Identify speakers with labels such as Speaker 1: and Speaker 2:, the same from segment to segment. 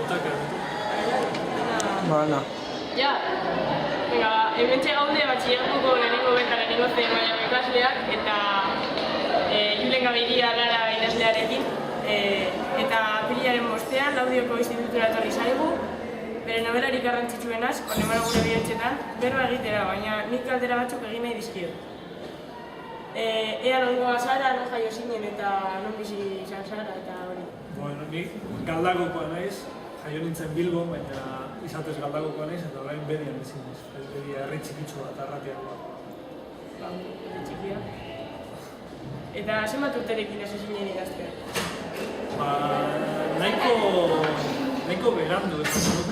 Speaker 1: butaka.
Speaker 2: Bana.
Speaker 3: Ja, hementxe gaude batxilleratuko lehenengo eta lehenengo zen mailako ikasleak eta Julen Gabiria Lara idazlearekin eta apirilaren 5ean Laudioko institutura etorri zaigu bere nobelarik garrantzitsuenaz, konemara gure bihotxetan, berba egitera, baina nik galdera batzuk egin nahi dizkiot. Ea nongoa zara, non jaio zinen eta non bizi izan zara eta hori.
Speaker 1: Bueno, nik Galdagokoa naiz, jaio nintzen Bilbon, baina izatez Galdagokoa naiz eta orain Bedian bizi naiz. Bedia herri txikitsu bat, arratiakoa.
Speaker 3: Herri txikia. Eta zenbat urterekin hasi zinen idaztea?
Speaker 1: Nahiko berandu ez dut.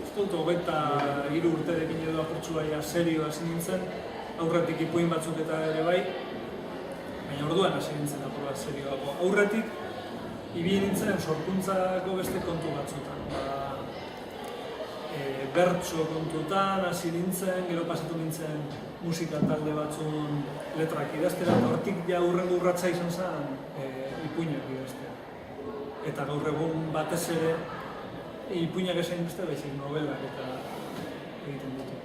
Speaker 1: Ez dut 23 urterekin edo apurtxua serio hasi nintzen, aurretik ipuin batzuk eta ere bai, baina orduan hasi nintzen apur bat serioago. Aurretik, ibili nintzen sorkuntzako beste kontu batzutan. Bertso kontutan hasi nintzen, gero pasatu nintzen musika talde batzun letrak idaztera, eta hortik ja hurrengo urratza izan zen ipuinak idaztea. Eta gaur egun batez ere, ipuinak esain beste baizik novelak eta egiten dute.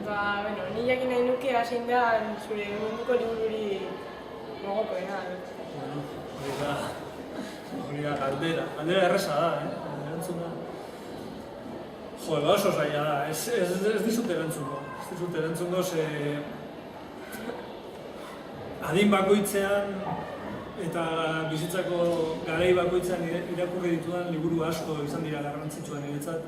Speaker 3: Bueno, ni jakin nahi nuke hasein da zure munduko libururi gogokoena.
Speaker 1: Bueno, hori da galdera. Galdera erresa da, erantzuna. Jo, oso zaila da, ez dizut erantzungo. Ez dizut erantzungo, ze adin bakoitzean eta bizitzako garai bakoitzean irakurri ditudan liburu asko izan dira garrantzitsuan niretzat.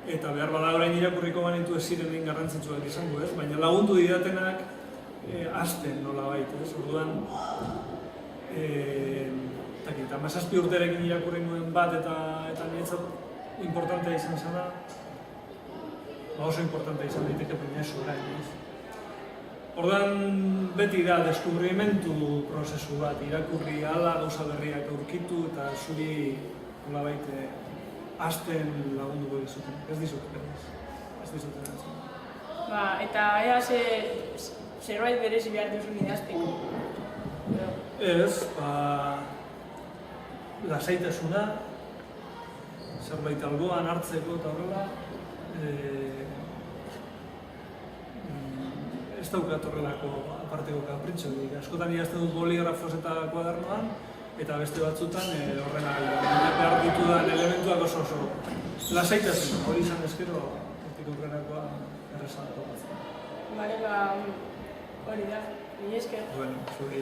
Speaker 1: Eta behar bada orain irakurriko banitu ez ziren garrantzitsuak izango, ez? Baina lagundu didatenak hasten nolabait, ez? Orduan, 17 urterekin irakurri nuen bat eta niretzat importantea izan zena, oso importantea izan daiteke proiektu orain, ez? Orduan beti da deskubrimentu prozesu bat, irakurri hala gauza berriak aurkitu eta zuri nolabait hasten lagunduko dizuten, ez dizut erantzun.
Speaker 3: Eta ea zerbait berezi behar duzun idazteko?
Speaker 1: Ez, lasaitasuna, zerbait alboan hartzeko eta horrela, ez daukat horrelako aparteko kapritxorik. Askotan idazten dut boligrafoz eta kuadernoan, eta beste batzutan horrela behar ditudan elementuak oso lasaitasun, hori izan ezkero, hortik horrelakoa errezan topatzen.
Speaker 3: Bale, hori da, ni esker.
Speaker 1: Bueno, zuri.